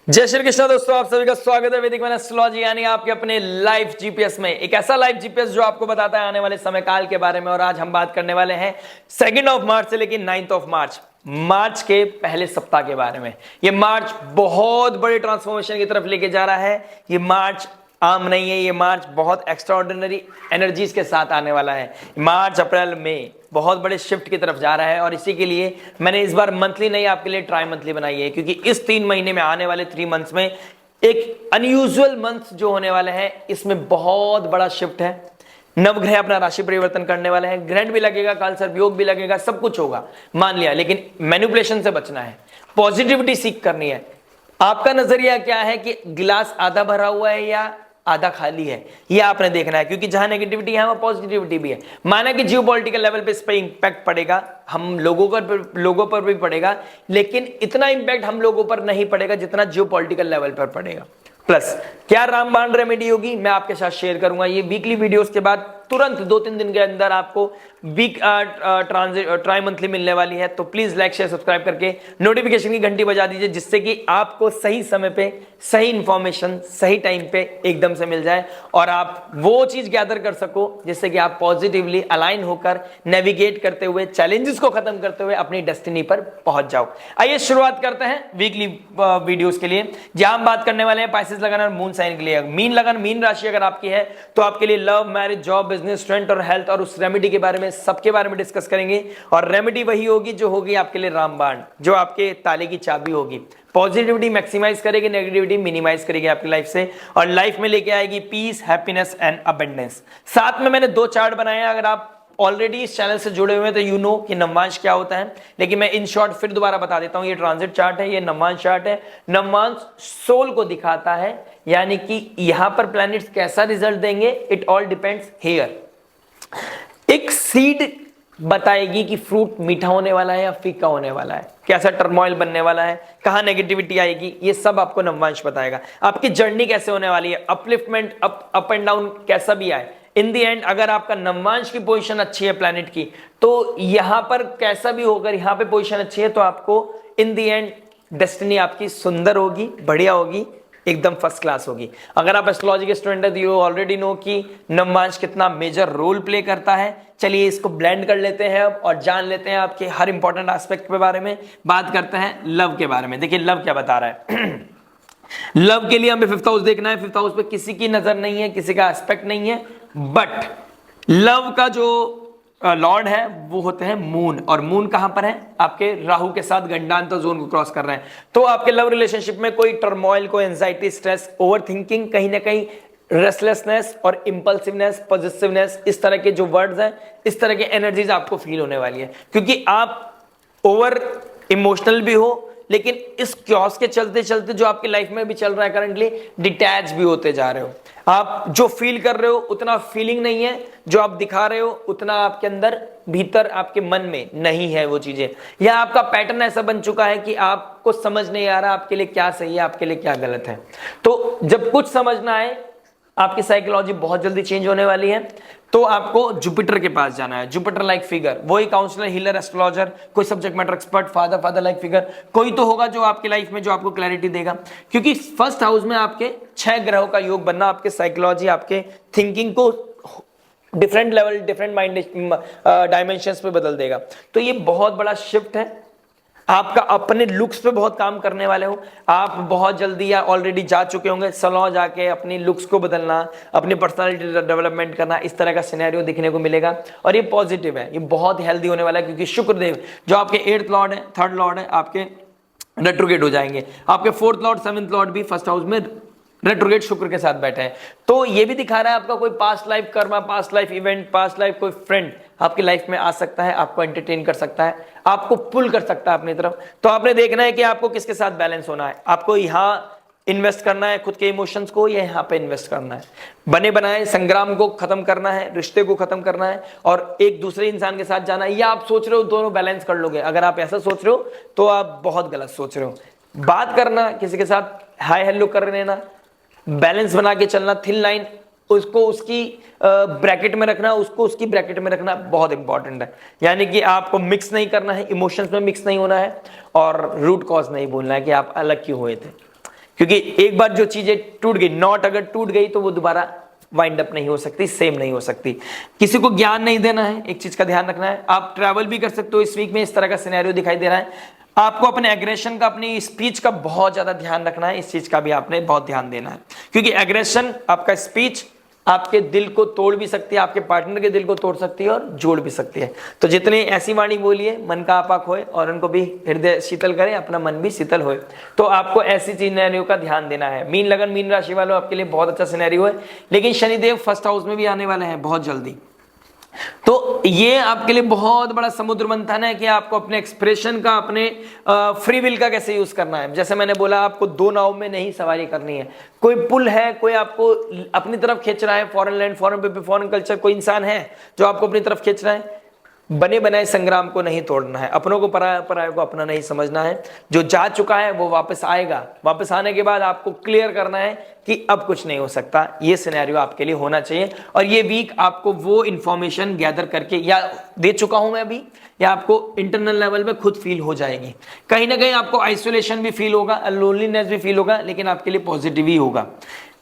जय श्री कृष्ण दोस्तों, आप सभी का स्वागत है वैदिक एस्ट्रोलॉजी यानी आपके अपने लाइव जीपीएस में। एक ऐसा लाइव जीपीएस जो आपको बताता है आने वाले समय काल के बारे में। और आज हम बात करने वाले हैं 2 मार्च से लेकर 9 मार्च, मार्च के पहले सप्ताह के बारे में। ये मार्च बहुत बड़े ट्रांसफॉर्मेशन की तरफ लेके जा रहा है। ये मार्च आम नहीं है, ये मार्च बहुत एक्स्ट्राऑर्डिनरी एनर्जीज के साथ आने वाला है। मार्च अप्रैल मई बहुत बड़े शिफ्ट की तरफ जा रहा है और इसी के लिए मैंने इस बार मंथली नहीं आपके लिए ट्राई मंथली बनाई है, क्योंकि इस 3 महीने में आने वाले 3 मंथ्स में एक अनयूजुअल मंथ जो होने वाले हैं, इसमें बहुत बड़ा शिफ्ट है। नवग्रह अपना राशि परिवर्तन करने वाले हैं, ग्रहण भी लगेगा, काल सर्प योग भी लगेगा, सब कुछ होगा मान लिया, लेकिन मैनिपुलेशन से बचना है, पॉजिटिविटी सीख करनी है। आपका नजरिया क्या है कि गिलास आधा भरा हुआ है या आधा खाली है, ये आपने देखना है, क्योंकि जहां नेगेटिविटी है वहां पॉजिटिविटी भी है। माना कि जियोपॉलिटिकल लेवल पे इस पर इंपैक्ट पड़ेगा, हम लोगों पर भी पड़ेगा, लेकिन इतना इंपैक्ट हम लोगों पर नहीं पड़ेगा जितना जियोपॉलिटिकल लेवल पर पड़ेगा। प्लस क्या रामबाण रेमेडी होगी मैं आपके साथ शेयर करूंगा। ये वीकली वीडियोस के बाद तुरंत 2-3 दिन के अंदर आपको वीक ट्राई मंथली मिलने वाली है। तो प्लीज लाइक शेयर सब्सक्राइब करके नोटिफिकेशन की घंटी बजा दीजिए, जिससे कि आपको सही समय पे सही इंफॉर्मेशन सही टाइम पे एकदम से मिल जाए और आप वो चीज गैदर कर सको जिससे कि आप पॉजिटिवली अलाइन होकर नेविगेट करते हुए, चैलेंजेस को खत्म करते हुए अपनी डेस्टिनी पर पहुंच जाओ। आइए शुरुआत करते हैं वीकली वीडियोस के लिए, जहां हम बात करने वाले हैं पाइसेस लगन और मून साइन के लिए। मीन लगन, मीन राशि अगर आपकी है तो आपके लिए love, marriage, job, business, strength और हेल्थ और उस रेमेडी के बारे में, सबके बारे में डिस्कस करेंगे। और रेमेडी वही होगी जो होगी आपके लिए रामबाण, जो आपके ताले की चाबी होगी। पॉजिटिविटी मैक्सिमाइज करेगी, नेगेटिविटी मिनिमाइज करेगी आपकी लाइफ से, और लाइफ में लेके आएगी पीस, हैप्पीनेस एंड अबंडेंस। साथ में मैंने 2 चार्ट बनाए हैं। अगर आप ऑलरेडी इस चैनल से जुड़े हुए हैं तो यू नो कि नवमांश क्या होता है, लेकिन मैं इन शॉर्ट फिर दोबारा बता देता हूं। ये ट्रांजिट चार्ट है, ये नवमांश चार्ट है। नवमांश सोल को दिखाता है, यानी कि यहां पर प्लैनेट्स कैसा रिजल्ट देंगे, इट ऑल डिपेंड्स हियर। एक सीड बताएगी कि फ्रूट मीठा होने वाला है या फीका होने वाला है, कैसा टर्मोइल बनने वाला है, कहां नेगेटिविटी आएगी, ये सब आपको नवमांश बताएगा। आपकी जर्नी कैसे होने वाली है, अपलिफ्टमेंट, अप एंड डाउन कैसा भी आए, इन दी एंड अगर आपका नवमांश की पोजीशन अच्छी है प्लैनेट की, तो यहां पर कैसा भी होकर यहां पे पोजीशन अच्छी है, तो आपको इन दी एंड डेस्टिनी आपकी सुंदर होगी, बढ़िया होगी, एकदम फर्स्ट क्लास होगी। अगर आप एस्ट्रोलॉजी के स्टूडेंट है तो यू ऑलरेडी नो कि नवमांश कितना मेजर रोल प्ले करता है। चलिए इसको ब्लेंड कर लेते हैं अब और जान लेते हैं आपके हर इंपॉर्टेंट एस्पेक्ट के बारे में। बात करते हैं लव के बारे में। देखिए लव क्या बता रहा है। लव के लिए हमें 5th हाउस देखना है। 5th हाउस पे किसी की नजर नहीं है, किसी का एस्पेक्ट नहीं है, बट लव का जो लॉर्ड है वो होते हैं मून, और मून कहां पर है, आपके राहु के साथ गंडांतर जोन को क्रॉस कर रहे हैं। तो आपके लव रिलेशनशिप में कोई टर्मोइल, कोई एंजाइटी, स्ट्रेस, ओवर थिंकिंग, कहीं ना कहीं रेस्टलेसनेस और इंपल्सिवनेस, पॉजिटिवनेस, इस तरह के जो वर्ड्स हैं, इस तरह के एनर्जीज आपको फील होने वाली है, क्योंकि आप ओवर इमोशनल भी हो, लेकिन इस क्योस के चलते चलते जो आपकी लाइफ में भी चल रहा है करंटली, डिटैच भी होते जा रहे हो। आप जो फील कर रहे हो उतना फीलिंग नहीं है, जो आप दिखा रहे हो उतना आपके अंदर भीतर आपके मन में नहीं है वो चीजें। या आपका पैटर्न ऐसा बन चुका है कि आपको समझ नहीं आ रहा आपके लिए क्या सही है, आपके लिए क्या गलत है। तो जब कुछ समझना आए, आपकी साइकोलॉजी बहुत जल्दी चेंज होने वाली है, तो आपको जुपिटर के पास जाना है। जुपिटर लाइक फिगर, वही काउंसलर, हीलर, एस्ट्रोलॉजर, कोई subject matter expert, father like figure, कोई तो होगा जो आपकी लाइफ में जो आपको क्लैरिटी देगा। क्योंकि 1st हाउस में आपके 6 ग्रहों का योग बनना आपके साइकोलॉजी, आपके थिंकिंग को different level, different mind dimensions पे बदल देगा। तो ये बहुत बड़ा शिफ्ट है। आपका अपने लुक्स पे बहुत काम करने वाले हो आप, बहुत जल्दी या ऑलरेडी जा चुके होंगे सैलून जाके अपनी लुक्स को बदलना, अपनी पर्सनालिटी डेवलपमेंट करना, इस तरह का सिनेरियो दिखने को मिलेगा। और ये पॉजिटिव है, ये बहुत हेल्दी होने वाला है, क्योंकि शुक्रदेव जो आपके 8th लॉर्ड है, 3rd लॉर्ड है, आपके रेट्रोगेट हो जाएंगे। आपके 4th लॉर्ड, 7th लॉर्ड भी 1st हाउस में रेट्रोगेट शुक्र के साथ बैठे हैं। तो ये भी दिखा रहा है आपका कोई past life Karma, past life event, past life कोई फ्रेंड आपकी लाइफ में आ सकता है, आपको एंटरटेन कर सकता है, आपको पुल कर सकता है अपनी तरफ। तो आपने देखना है कि आपको किसके साथ बैलेंस होना है। आपको यहाँ इन्वेस्ट करना है खुद के इमोशंस को, या यहाँ पे इन्वेस्ट करना है, बने बनाए संग्राम को खत्म करना है, रिश्ते को खत्म करना है और एक दूसरे इंसान के साथ जाना है, या आप सोच रहे हो दोनों बैलेंस कर लोगे। अगर आप ऐसा सोच रहे हो तो आप बहुत गलत सोच रहे हो। बात करना, किसी के साथ हाय हेलो कर लेना, बैलेंस बना के चलना, थिन लाइन, उसको उसकी ब्रैकेट में रखना, उसको उसकी ब्रैकेट में रखना बहुत इंपॉर्टेंट है। यानी कि आपको मिक्स नहीं करना है, इमोशंस में मिक्स नहीं होना है, और रूट कॉज नहीं बोलना है कि आप अलग क्यों हुए थे। क्योंकि एक बार जो चीजें टूट गई, नॉट अगर टूट गई तो वो दोबारा वाइंड अप नहीं हो सकती, सेम नहीं हो सकती। किसी को ज्ञान नहीं देना है, एक चीज का ध्यान रखना है। आप ट्रैवल भी कर सकते हो इस वीक में, इस तरह का सिनेरियो दिखाई दे रहा है। आपको अपने एग्रेशन का, अपनी स्पीच का बहुत ज्यादा ध्यान रखना है, इस चीज का भी आपने बहुत ध्यान देना है, क्योंकि एग्रेशन, आपका स्पीच आपके दिल को तोड़ भी सकती है, आपके पार्टनर के दिल को तोड़ सकती है और जोड़ भी सकती है। तो जितने ऐसी वाणी बोलिए मन का आपा खोए और उनको भी हृदय शीतल करे, अपना मन भी शीतल होए। तो आपको ऐसी सिनेरियो का ध्यान देना है। मीन लगन, मीन राशि वालों, आपके लिए बहुत अच्छा सिनेरियो है, लेकिन शनिदेव फर्स्ट हाउस में भी आने वाले हैं बहुत जल्दी। तो ये आपके लिए बहुत बड़ा समुद्र मंथन है कि आपको अपने एक्सप्रेशन का, अपने फ्री विल का कैसे यूज करना है। जैसे मैंने बोला, आपको दो नाव में नहीं सवारी करनी है। कोई पुल है, कोई आपको अपनी तरफ खींच रहा है, foreign land, foreign people, foreign culture, कोई इंसान है जो आपको अपनी तरफ खींच रहा है। बने बनाए संग्राम को नहीं तोड़ना है, अपनों को पराया को अपना नहीं समझना है। जो जा चुका है वो वापस आएगा, वापस आने के बाद आपको क्लियर करना है कि अब कुछ नहीं हो सकता। ये सिनेरियो आपके लिए होना चाहिए, और ये वीक आपको वो इंफॉर्मेशन गैदर करके, या दे चुका हूं मैं अभी, या आपको इंटरनल लेवल पे खुद फील हो जाएगी। कहीं ना कहीं आपको आइसोलेशन भी फील होगा, लोनलीनेस भी फील होगा, लेकिन आपके लिए पॉजिटिव ही होगा।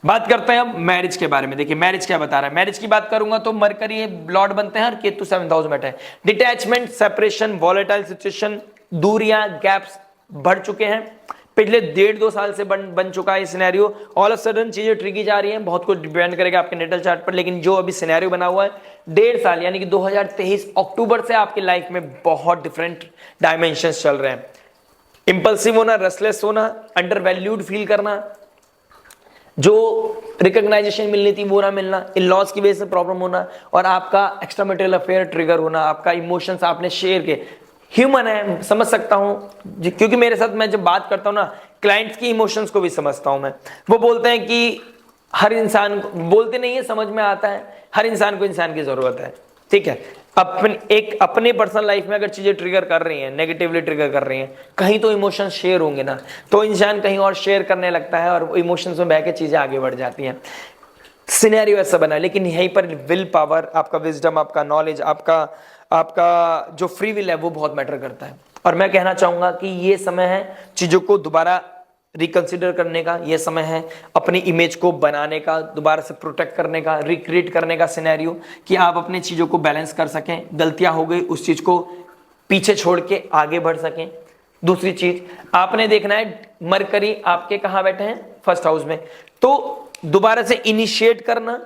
बात करते हैं अब मैरिज के बारे में। देखिए मैरिज क्या बता रहा है। मैरिज की बात करूंगा तो मरकरी लॉर्ड बनते हैं और केतु 7th हाउस में बैठे हैं। डिटैचमेंट, सेपरेशन, वॉलेटाइल सिचुएशन, दूरियां, गैप्स बढ़ चुके हैं। पिछले 1.5-2 साल से बन चुका है सिनेरियो। ऑल ऑफ सडन चीजें ट्रिकी जा रही हैं। बहुत कुछ डिपेंड करेगा आपके नेटल चार्ट पर, लेकिन जो अभी सिनेरियो बना हुआ है 1.5 साल यानी कि 2023 अक्टूबर से आपकी लाइफ में बहुत डिफरेंट डायमेंशंस चल रहे हैं। इंपल्सिव होना, रेस्टलेस होना, अंडर वैल्यूड फील करना, जो रिकॉग्नाइजेशन मिलनी थी वो ना मिलना, इन लॉज की वजह से प्रॉब्लम होना, और आपका एक्स्ट्रा मैरिटल अफेयर ट्रिगर होना, आपका इमोशंस आपने शेयर के। ह्यूमन है, समझ सकता हूं, क्योंकि मेरे साथ मैं जब बात करता हूं ना, क्लाइंट्स की इमोशंस को भी समझता हूं मैं। वो बोलते हैं कि हर इंसान, बोलते नहीं है, समझ में आता है, हर इंसान को इंसान की जरूरत है। ठीक है, अपने पर्सनल लाइफ में अगर चीजें ट्रिगर कर रही हैं, नेगेटिवली ट्रिगर कर रही हैं, कहीं तो इमोशंस शेयर होंगे ना, तो इंसान कहीं और शेयर करने लगता है और इमोशंस में बह के चीजें आगे बढ़ जाती हैं। सिनेरियो ऐसा बना, लेकिन यहीं पर विल पावर, आपका विजडम, आपका नॉलेज, आपका जो फ्री विल है वो बहुत मैटर करता है। और मैं कहना चाहूंगा कि ये समय है चीजों को दोबारा रिकंसिडर करने का, ये समय है अपनी इमेज को बनाने का, दोबारा से प्रोटेक्ट करने का, रिक्रिएट करने का सिनेरियो, कि आप अपनी चीजों को बैलेंस कर सकें, गलतियां हो गई उस चीज को पीछे छोड़ के आगे बढ़ सकें। दूसरी चीज आपने देखना है, मरकरी आपके कहां बैठे हैं, फर्स्ट हाउस में, तो दोबारा से इनिशिएट करना,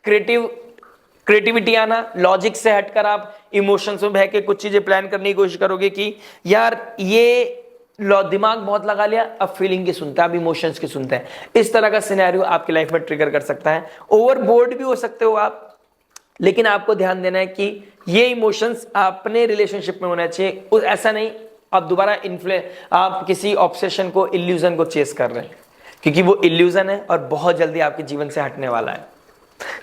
क्रिएटिविटी आना, लॉजिक से हटकर आप इमोशंस में बह के कुछ चीजें प्लान करने की कोशिश करोगे कि यार ये दिमाग बहुत लगा लिया, अब फीलिंग की सुनता है, अब इमोशंस की सुनते हैं। इस तरह का सिनेरियो आपकी लाइफ में ट्रिगर कर सकता है। ओवरबोर्ड भी हो सकते हो आप, लेकिन आपको ध्यान देना है कि ये इमोशंस अपने रिलेशनशिप में होना चाहिए। ऐसा नहीं आप दोबारा आप किसी ऑब्सेशन को, इल्यूजन को चेस कर रहे हैं, क्योंकि वो इल्यूजन है और बहुत जल्दी आपके जीवन से हटने वाला है।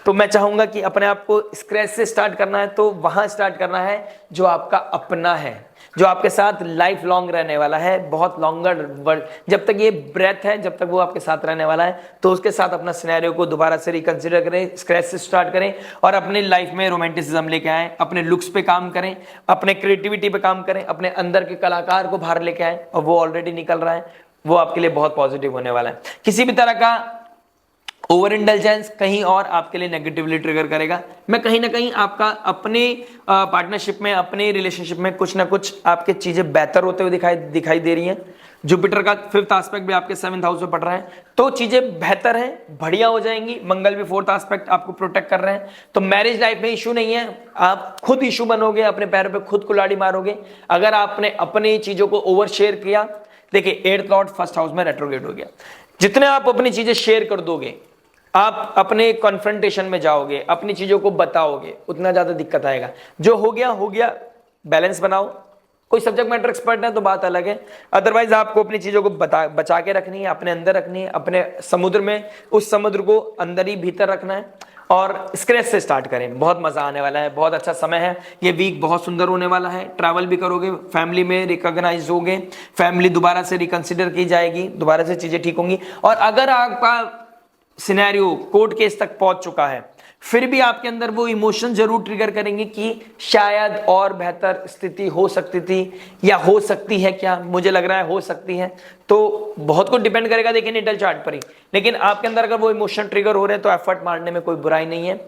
तो मैं चाहूंगा कि अपने आप को स्क्रैच से स्टार्ट करना है तो वहां स्टार्ट करना है जो आपका अपना है, जो आपके साथ लाइफ लॉन्ग रहने वाला है, बहुत लॉन्गर, जब तक ये ब्रेथ है, जब तक वो आपके साथ रहने वाला है, तो उसके साथ अपना सिनेरियो को दोबारा से रिकंसिडर करें, स्क्रैच से स्टार्ट करें और अपनी लाइफ में रोमांटिसिज्म लेके आए, अपने लुक्स पे काम करें, अपने क्रिएटिविटी पे काम करें, अपने अंदर के कलाकार को बाहर लेके आए, और वो ऑलरेडी निकल रहा है, वो आपके लिए बहुत पॉजिटिव होने वाला है। किसी भी तरह का ओवर इंटेलिजेंस कहीं और आपके लिए नेगेटिवली ट्रिगर करेगा। मैं कहीं ना कहीं आपका अपने पार्टनरशिप में, अपने रिलेशनशिप में कुछ ना कुछ आपके चीजें बेहतर होते हुए दिखाई दे रही हैं। जुपिटर का 5th एस्पेक्ट भी आपके 7th हाउस में पड़ रहा है, तो चीजें बेहतर हैं, बढ़िया हो जाएंगी। मंगल भी 4th एस्पेक्ट आपको प्रोटेक्ट कर रहे हैं, तो मैरिज लाइफ में इशू नहीं है, आप खुद इशू बनोगे, अपने पैरों पे खुद कुल्हाड़ी मारोगे अगर आपने अपनी चीजों को ओवर शेयर किया। देखिए 8th लॉर्ड 1st हाउस में रेट्रोग्रेड हो गया। जितने आप अपनी चीजें शेयर कर दोगे, आप अपने कॉन्फ्रंटेशन में जाओगे, अपनी चीजों को बताओगे, उतना ज्यादा दिक्कत आएगा। जो हो गया, बैलेंस बनाओ। कोई सब्जेक्ट मैटर एक्सपर्ट है तो बात अलग है, अदरवाइज आपको अपनी चीजों को बचा के रखनी है, अपने अंदर रखनी है, अपने समुद्र में, उस समुद्र को अंदर ही भीतर रखना है और स्क्रैच से स्टार्ट करें। बहुत मजा आने वाला है, बहुत अच्छा समय है, ये वीक बहुत सुंदर होने वाला है। ट्रैवल भी करोगे, फैमिली में रिकॉग्नाइज होगे, फैमिली दोबारा से रिकंसिडर की जाएगी, दोबारा से चीजें ठीक होंगी। और अगर आपका सिनेरियो कोर्ट केस तक पहुंच चुका है, फिर भी आपके अंदर वो इमोशन जरूर ट्रिगर करेंगे कि शायद और बेहतर स्थिति हो सकती थी, या हो सकती है, क्या मुझे लग रहा है हो सकती है। तो बहुत कुछ डिपेंड करेगा देखिए नेटल चार्ट पर ही, लेकिन आपके अंदर अगर वो इमोशन ट्रिगर हो रहे हैं तो एफर्ट मारने में कोई बुराई नहीं है।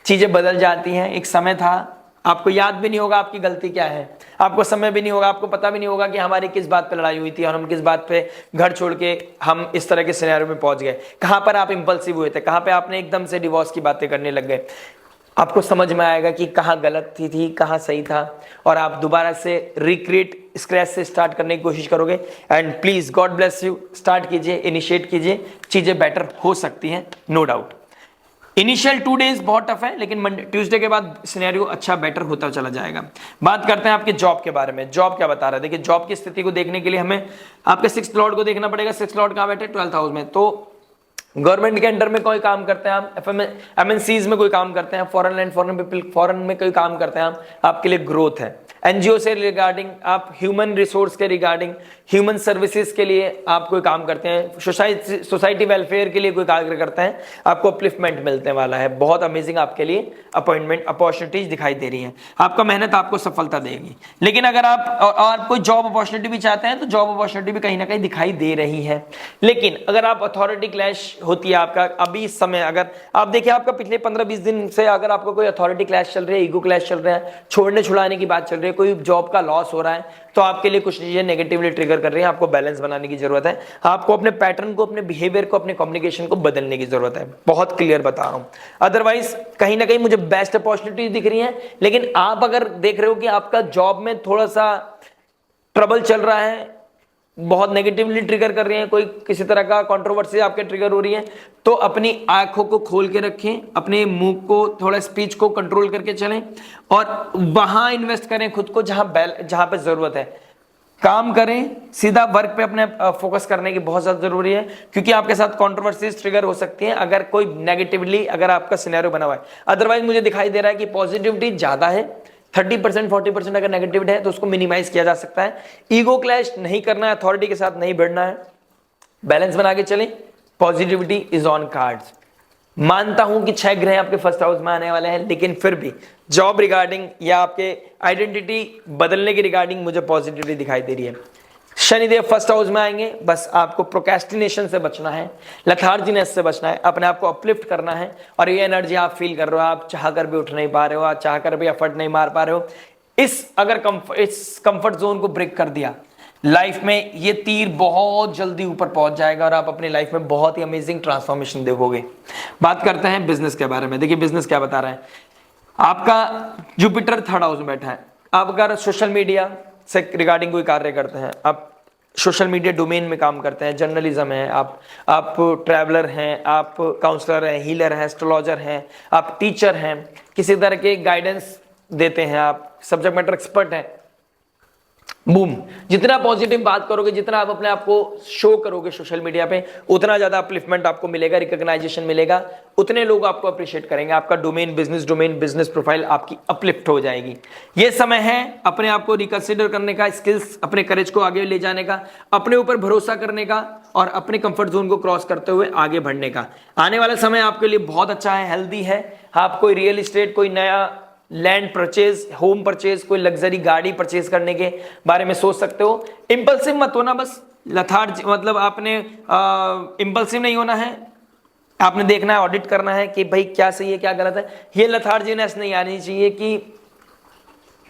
चीजें बदल जाती हैं। एक समय था, आपको याद भी नहीं होगा आपकी गलती क्या है, आपको समय भी नहीं होगा, आपको पता भी नहीं होगा कि हमारी किस बात पे लड़ाई हुई थी और हम किस बात पे घर छोड़ के हम इस तरह के सिनेरियो में पहुंच गए, कहां पर आप इंपल्सिव हुए थे, कहां पे आपने एकदम से डिवोर्स की बातें करने लग गए। आपको समझ में आएगा कि कहां गलत थी कहां सही था, और आप दोबारा से रिक्रिएट स्क्रैच से स्टार्ट करने की कोशिश करोगे। And please God bless you, start कीजिए, इनिशिएट कीजिए, चीजें बेटर हो सकती हैं, नो डाउट। इनिशियल 2 डेज बहुत टफ है, लेकिन मंडे ट्यूसडे के बाद सिनेरियो अच्छा बेटर होता चला जाएगा। बात करते हैं आपके जॉब के बारे में। जॉब क्या बता रहा है, देखिए जॉब की स्थिति को देखने के लिए हमें आपके 6th लॉर्ड को देखना पड़ेगा। 6th लॉर्ड कहां बैठे, 12th हाउस में। तो गवर्नमेंट के अंडर में कोई काम करते हैं आप, एमएनसीज में कोई काम करते हैं, foreign land foreign people, foreign में कोई काम करते हैं आप, आपके लिए ग्रोथ है। एनजीओ से रिगार्डिंग, आप ह्यूमन रिसोर्स के रिगार्डिंग, ह्यूमन सर्विसेज के लिए आप कोई काम करते हैं, सोसाइटी वेलफेयर के लिए कोई कार्य करते हैं, आपको अपलिफ्टमेंट मिलने वाला है। बहुत अमेजिंग आपके लिए अपॉइंटमेंट अपॉर्चुनिटीज दिखाई दे रही है। आपका मेहनत आपको सफलता देगी। लेकिन अगर आप कोई जॉब अपॉर्चुनिटी भी चाहते हैं तो जॉब अपॉर्चुनिटी भी कहीं ना कहीं दिखाई दे रही है। लेकिन अगर आप अथॉरिटी क्लैश होती है आपका अभी इस समय, अगर आप देखिए आपका पिछले 15-20 दिन से अगर आपको कोई अथॉरिटी क्लैश चल रही है, ईगो क्लैश चल रहा है, छोड़ने छुड़ाने की बात चल रही है, कोई जॉब का लॉस हो रहा है, तो आपके लिए कुछ चीजें नेगेटिवली ट्रिगर कर रही है। आपको बैलेंस बनाने की जरूरत है, आपको अपने पैटर्न को, अपने बिहेवियर को, अपने कम्युनिकेशन को बदलने की जरूरत है। बहुत क्लियर बता रहा हूं। अदरवाइज कहीं ना कहीं मुझे बेस्ट अपॉर्चुनिटी दिख रही है, लेकिन आप अगर देख रहे हो कि आपका जॉब में थोड़ा सा ट्रबल चल रहा है, बहुत नेगेटिवली ट्रिगर कर रहे हैं, कोई किसी तरह का कंट्रोवर्सी आपके ट्रिगर हो रही है, तो अपनी आंखों को खोल के रखें, अपने मुंह को थोड़ा, स्पीच को कंट्रोल करके चलें, और वहां इन्वेस्ट करें खुद को जहां पे जरूरत है। काम करें, सीधा वर्क पे अपने फोकस करने की बहुत ज्यादा जरूरी है, क्योंकि आपके साथ कंट्रोवर्सीज ट्रिगर हो सकती हैं अगर कोई नेगेटिवली अगर आपका सिनेरियो बना हुआ है। अदरवाइज मुझे दिखाई दे रहा है कि पॉजिटिविटी ज्यादा है। 30% 40% अगर नेगेटिव है तो उसको मिनिमाइज किया जा सकता है। ईगो क्लैश नहीं करना है, अथॉरिटी के साथ नहीं भिड़ना है, बैलेंस बना के चलें। Positivity is on cards. मानता हूं कि 6 ग्रह आपके फर्स्ट हाउस में आने वाले हैं, लेकिन फिर भी जॉब रिगार्डिंग या आपके आइडेंटिटी बदलने की रिगार्डिंग मुझे पॉजिटिविटी दिखाई दे रही है। शनिदेव फर्स्ट हाउस में आएंगे, बस आपको प्रोक्रेस्टिनेशन से बचना है, लथार्जीनेस से बचना है, अपने आप को अपलिफ्ट करना है। और ये एनर्जी आप फील कर रहे हो, आप चाहकर भी उठ नहीं पा रहे हो, आप चाहकर भी एफर्ट नहीं मार पा रहे हो, इस कंफर्ट जोन को ब्रेक कर दिया, लाइफ में ये तीर बहुत जल्दी ऊपर पहुंच जाएगा और आप अपनी लाइफ में बहुत ही अमेजिंग ट्रांसफॉर्मेशन देखोगे। बात करते हैं बिजनेस के बारे में। देखिए बिजनेस क्या बता रहा है, आपका जुपिटर 3rd हाउस में बैठा है। आप अगर सोशल मीडिया से रिगार्डिंग कोई कार्य करते हैं, आप सोशल मीडिया डोमेन में काम करते हैं, जर्नलिज्म है, आप ट्रैवलर हैं, आप काउंसलर हैं, हीलर हैं, एस्ट्रोलॉजर हैं, आप टीचर हैं, किसी तरह के गाइडेंस देते हैं, आप सब्जेक्ट मैटर एक्सपर्ट हैं, बूम, जितना पॉजिटिव बात करोगे, जितना आप अपने आप को शो करोगे सोशल मीडिया पे, उतना ज्यादा अपलिफ्टमेंट आपको मिलेगा, रिकॉग्नाइजेशन मिलेगा, उतने लोग आपको अप्रिशिएट करेंगे, आपका डोमेन, बिजनेस प्रोफाइल आपकी अपलिफ्ट हो जाएगी। ये समय है अपने आप को रिकंसिडर करने का, स्किल्स, अपने करेज को आगे ले जाने का, अपने ऊपर भरोसा करने का और अपने कंफर्ट जोन को क्रॉस करते हुए आगे बढ़ने का। आने वाला समय आपके लिए बहुत अच्छा है, हेल्दी है। आप कोई रियल एस्टेट, कोई नया लैंड परचेज, होम परचेज, कोई लग्जरी गाड़ी परचेज करने के बारे में सोच सकते हो। इंपल्सिव मत होना, बस लथार्ज, मतलब आपने इंपल्सिव नहीं होना है, आपने देखना है, ऑडिट करना है कि भाई क्या सही है क्या गलत है। ये लथार्जीनेस नहीं आनी चाहिए कि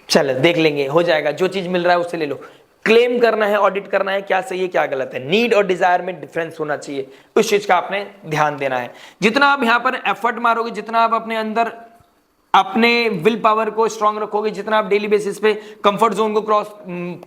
चल देख लेंगे, हो जाएगा, जो चीज मिल रहा है उससे ले लो। क्लेम करना है, ऑडिट करना है, क्या सही है क्या गलत है। नीड और डिजायर में डिफरेंस होना चाहिए, उस चीज का आपने ध्यान देना है। जितना आप यहाँ पर एफर्ट मारोगे, जितना आप अपने अंदर अपने विल पावर को स्ट्रांग रखोगे, जितना आप डेली बेसिस पे कंफर्ट जोन को क्रॉस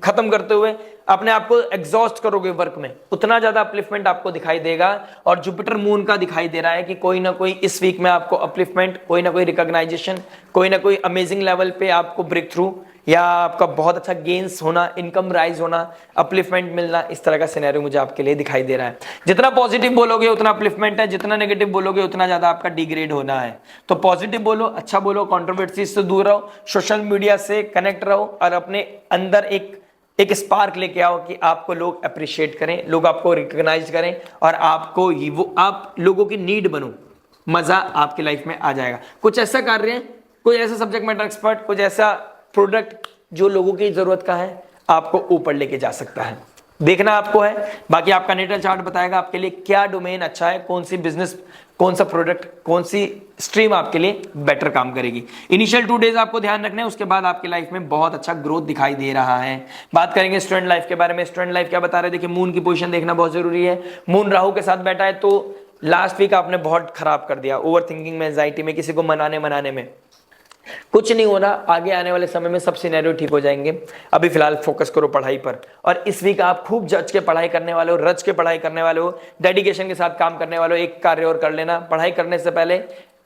खत्म करते हुए अपने आप को एग्जॉस्ट करोगे वर्क में, उतना ज्यादा अपलिफ्टमेंट आपको दिखाई देगा। और जुपिटर मून का दिखाई दे रहा है कि कोई ना कोई इस वीक में आपको अपलिफ्टमेंट, कोई ना कोई रिकॉग्नाइजेशन, कोई ना कोई अमेजिंग लेवल पे आपको ब्रेक थ्रू या आपका बहुत अच्छा गेन्स होना, इनकम राइज होना, अपलिफ्टमेंट मिलना, इस तरह का सिनेरियो मुझे आपके लिए दिखाई दे रहा है। जितना पॉजिटिव बोलोगे उतना अपलिफ्टमेंट है, जितना नेगेटिव बोलोगे उतना ज्यादा आपका डिग्रेड होना है। तो पॉजिटिव बोलो, अच्छा बोलो, कंट्रोवर्सी से दूर रहो, सोशल मीडिया से कनेक्ट रहो और अपने अंदर एक स्पार्क लेके आओ कि आपको लोग अप्रिशिएट करें, लोग आपको रिकॉग्नाइज करें और आपको वो आप लोगों की नीड बनो। मजा आपकी लाइफ में आ जाएगा। कुछ ऐसा कार्य, कोई ऐसा सब्जेक्ट मैटर एक्सपर्ट, कुछ ऐसा प्रोडक्ट जो लोगों की जरूरत का है, आपको ऊपर लेके जा सकता है। देखना आपको है। बाकी आपका नेटल चार्ट बताएगा आपके लिए क्या डोमेन अच्छा है, कौन सी बिजनेस, कौन सा प्रोडक्ट, कौन सी स्ट्रीम आपके लिए बेटर काम करेगी। इनिशियल 2 डेज आपको ध्यान रखना है, उसके बाद आपकी लाइफ में बहुत अच्छा ग्रोथ दिखाई दे रहा है। बात करेंगे स्टूडेंट लाइफ के बारे में। स्टूडेंट लाइफ क्या बता रहे हैं, देखिए मून की पोजीशन देखना बहुत जरूरी है। मून राहु के साथ बैठा है, तो लास्ट वीक आपने बहुत खराब कर दिया, ओवर थिंकिंग में, एंजाइटी में, किसी को मनाने में। कुछ नहीं हो रहा, आगे आने वाले समय में सब सिनेरियो ठीक हो जाएंगे। अभी फिलहाल फोकस करो पढ़ाई पर। और इस वीक आप खूब जज के पढ़ाई करने वाले हो, रच के पढ़ाई करने वाले हो, डेडिकेशन के साथ काम करने वाले हो। एक कार्य और कर लेना, पढ़ाई करने से पहले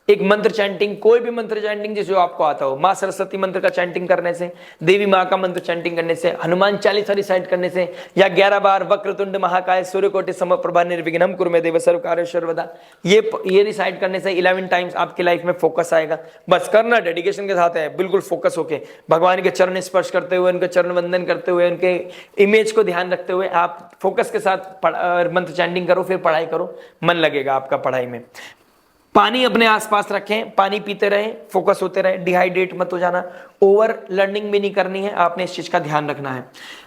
एक मंत्र चैंटिंग, कोई भी मंत्र चैंटिंग जिसे आपको आता हो, माँ सरस्वती मंत्र का चैंटिंग करने से, देवी माँ का मंत्र चैंटिंग करने से, हनुमान चालीसा रिसाइट करने से, या 11 बार वक्रतुंड महाकाय सूर्यकोटि समप्रभा निर्विघ्नं कुरु मे देव सर्व कार्य सर्वदा, ये रिसाइट करने से 11 टाइम्स आपकी लाइफ में फोकस आएगा। बस करना डेडिकेशन के साथ है, बिल्कुल फोकस होके भगवान के चरण स्पर्श करते हुए, उनके चरण वंदन करते हुए, उनके इमेज को ध्यान रखते हुए आप फोकस के साथ मंत्र चैंटिंग करो, फिर पढ़ाई करो, मन लगेगा आपका पढ़ाई में। पानी अपने आसपास रखें, पानी पीते रहें, फोकस होते रहें, डिहाइड्रेट मत हो जाना। ओवर लर्निंग भी नहीं करनी है, आपने इस चीज का ध्यान रखना है।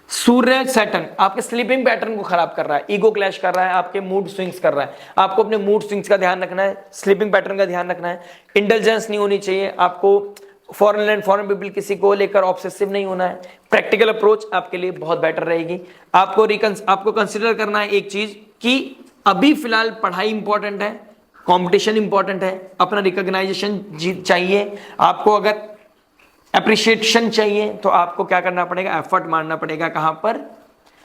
सूर्य सैटर्न आपके स्लीपिंग पैटर्न को खराब कर रहा है, ईगो क्लैश कर रहा है, आपके मूड स्विंग्स कर रहा है। आपको अपने मूड स्विंग्स का ध्यान रखना है, स्लीपिंग पैटर्न का ध्यान रखना है। इंटेलिजेंस नहीं होनी चाहिए आपको, फॉरेन लैंड, फॉरेन पीपल, किसी को लेकर ऑब्सेसिव नहीं होना है। प्रैक्टिकल अप्रोच आपके लिए बहुत बेटर रहेगी। आपको कंसिडर करना है एक चीज कि अभी फिलहाल पढ़ाई इंपॉर्टेंट है, कंपटीशन इंपॉर्टेंट है, अपना रिकॉग्नाइजेशन चाहिए आपको। अगर एप्रिशिएशन चाहिए तो आपको क्या करना पड़ेगा, एफर्ट मारना पड़ेगा। कहां पर,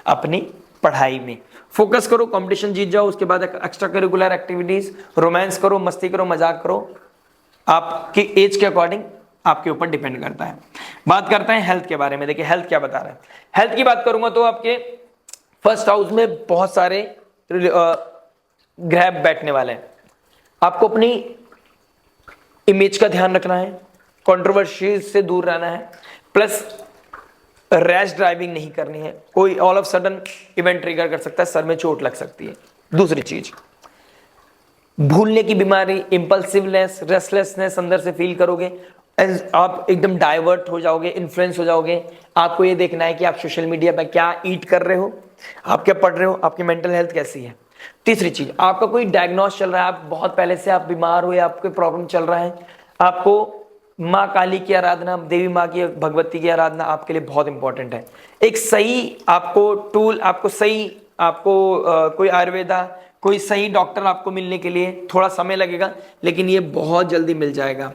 अपनी पढ़ाई में फोकस करो, कंपटीशन जीत जाओ। उसके बाद एक्स्ट्रा करिकुलर एक्टिविटीज, रोमांस करो, मस्ती करो, मजाक करो, आपकी एज के अकॉर्डिंग आपके ऊपर डिपेंड करता है। बात करते हैं हेल्थ के बारे में। देखिए हेल्थ क्या बता रहा है। हेल्थ की बात करूंगा तो आपके फर्स्ट हाउस में बहुत सारे ग्रह बैठने वाले हैं। आपको अपनी इमेज का ध्यान रखना है, कंट्रोवर्सी से दूर रहना है, प्लस रैश ड्राइविंग नहीं करनी है। कोई all of sudden event trigger कर सकता है, सर में चोट लग सकती है। दूसरी चीज, भूलने की बीमारी, इंपल्सिवनेस, रेस्टलेसनेस अंदर से फील करोगे, आप एकदम डाइवर्ट हो जाओगे, इन्फ्लुएंस हो जाओगे। आपको ये देखना है कि आप सोशल मीडिया पर क्या ईट कर रहे हो, आप क्या पढ़ रहे हो, आपकी मेंटल हेल्थ कैसी है। तीसरी चीज, आपका कोई डायग्नोस चल रहा है, आप बहुत पहले से आप बीमार हो या आपको प्रॉब्लम चल रहा है, आपको माँ काली की आराधना, देवी माँ की, भगवती की आराधना आपके लिए बहुत इंपॉर्टेंट है। एक सही आपको टूल, कोई आयुर्वेदा, कोई सही डॉक्टर आपको मिलने के लिए थोड़ा समय लगेगा, लेकिन ये बहुत जल्दी मिल जाएगा।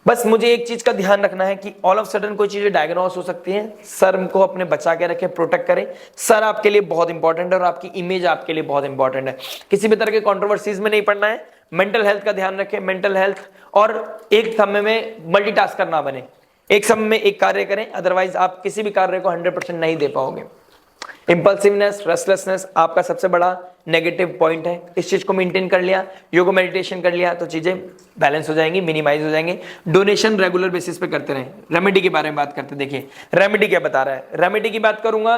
बस मुझे एक चीज का ध्यान रखना है कि ऑल ऑफ सडन कोई चीजें डायग्नोस हो सकती हैं, सर को अपने बचा के रखें, प्रोटेक्ट करें। सर आपके लिए बहुत इंपॉर्टेंट है और आपकी इमेज आपके लिए बहुत इंपॉर्टेंट है। किसी भी तरह के कंट्रोवर्सीज में नहीं पड़ना है। मेंटल हेल्थ का ध्यान रखें, मेंटल हेल्थ, और एक समय में मल्टीटास्कर ना बने, एक समय में एक कार्य करें, अदरवाइज आप किसी भी कार्य को 100% नहीं दे पाओगे। इंपल्सिवनेस, रेस्टलेसनेस आपका सबसे बड़ा नेगेटिव पॉइंट है। इस चीज को मेंटेन कर लिया, योग मेडिटेशन कर लिया, तो चीजें बैलेंस हो जाएंगी, मिनिमाइज हो जाएंगे। डोनेशन रेगुलर बेसिस पे करते रहें। रेमेडी के बारे में बात करते हैं। देखिए रेमेडी क्या बता रहा है। रेमेडी की बात करूंगा,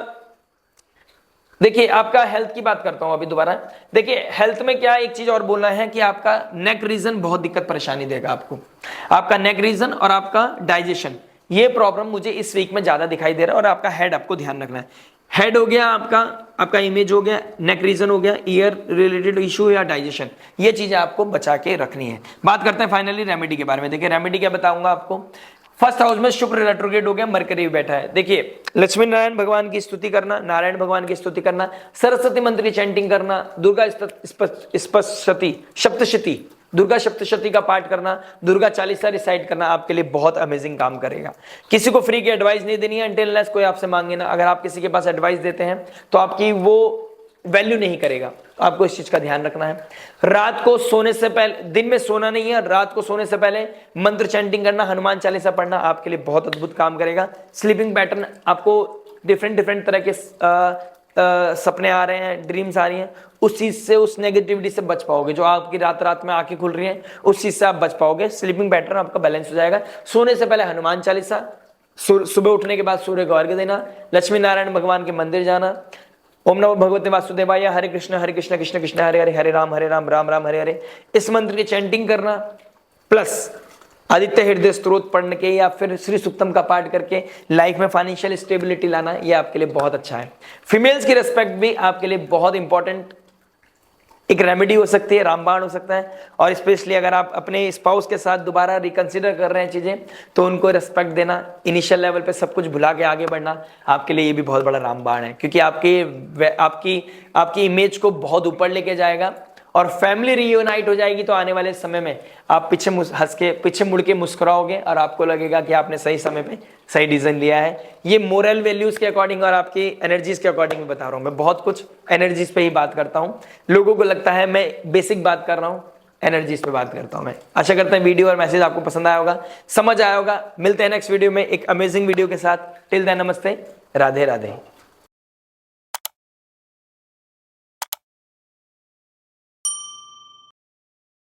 देखिए आपका हेल्थ की बात करता हूं अभी दोबारा। देखिए हेल्थ में क्या एक चीज और बोलना है कि आपका नेक रीजन बहुत दिक्कत परेशानी देगा आपको। आपका नेक रीजन और आपका डाइजेशन, ये प्रॉब्लम मुझे इस वीक में ज्यादा दिखाई दे रहा है। और आपका हेड आपको ध्यान रखना है। हेड हो गया आपका इमेज हो गया, नेक रीजन हो गया, ईयर रिलेटेड इशू या डाइजेशन, ये चीजें आपको बचा के रखनी है। बात करते हैं फाइनली रेमेडी के बारे में। देखिए रेमेडी क्या बताऊंगा आपको। फर्स्ट हाउस में शुक्र रेट्रोग्रेड हो गया, मरकरी बैठा है। देखिए लक्ष्मी नारायण भगवान की स्तुति करना, नारायण भगवान की स्तुति करना, सरस्वती मंत्र की चैंटिंग करना, दुर्गा सप्तशती, दुर्गा सप्तशती का पाठ करना, दुर्गा चालीसा रिसाइट करना आपके लिए बहुत अमेजिंग काम करेगा। किसी को फ्री की एडवाइस नहीं देनी है until unless कोई आपसे मांगे ना। अगर आप किसी के पास एडवाइस देते हैं तो आपकी वो वैल्यू नहीं करेगा, आपको इस चीज का ध्यान रखना है। रात को सोने से पहले, दिन में सोना नहीं है, रात को सोने से पहले मंत्र चैंटिंग करना, हनुमान चालीसा पढ़ना आपके लिए बहुत अद्भुत काम करेगा। स्लीपिंग पैटर्न, आपको डिफरेंट तरह के सपने आ रहे हैं, ड्रीम्स आ रही हैं, उस चीज से, उस नेगेटिविटी से बच पाओगे। जो आपकी रात में आंखें खुल रही हैं, उस चीज से आप बच पाओगे। स्लीपिंग पैटर्न आपका बैलेंस हो जाएगा। सोने से पहले हनुमान चालीसा, सुबह उठने के बाद सूर्य को अर्घ्य देना, लक्ष्मी नारायण भगवान के मंदिर जाना, ओम नमो भगवते वासुदेवाय, हरे कृष्ण कृष्ण कृष्ण हरे हरे, हरे राम राम राम हरे हरे, इस मंत्र की चैंटिंग करना प्लस आदित्य हृदय स्तोत्र पढ़ने के या फिर श्री सुक्तम का पाठ करके लाइफ में फाइनेंशियल स्टेबिलिटी लाना, ये आपके लिए बहुत अच्छा है। फीमेल्स की रिस्पेक्ट भी आपके लिए बहुत इंपॉर्टेंट एक रेमेडी हो सकती है, रामबाण हो सकता है। और स्पेशली अगर आप अपने स्पाउस के साथ दोबारा रिकंसिडर कर रहे हैं चीजें, तो उनको रिस्पेक्ट देना, इनिशियल लेवल पे सब कुछ भुला के आगे बढ़ना आपके लिए ये भी बहुत बड़ा रामबाण है, क्योंकि आपकी इमेज को बहुत ऊपर लेके जाएगा और फैमिली रियूनाइट हो जाएगी। तो आने वाले समय में आप पीछे मुड़ के मुस्कुराओगे और आपको लगेगा कि आपने सही समय पे सही डिसीजन लिया है। ये मोरल वैल्यूज के अकॉर्डिंग और आपकी एनर्जीज के अकॉर्डिंग में बता रहा हूं। मैं बहुत कुछ एनर्जीज पे ही बात करता हूं, लोगों को लगता है मैं बेसिक बात कर रहा हूं, एनर्जीज पे बात करता हूं मैं। आशा करता हूं वीडियो और मैसेज आपको पसंद आया होगा, समझ आया होगा। मिलते हैं नेक्स्ट वीडियो में एक अमेजिंग वीडियो के साथ। टिल देन नमस्ते, राधे राधे।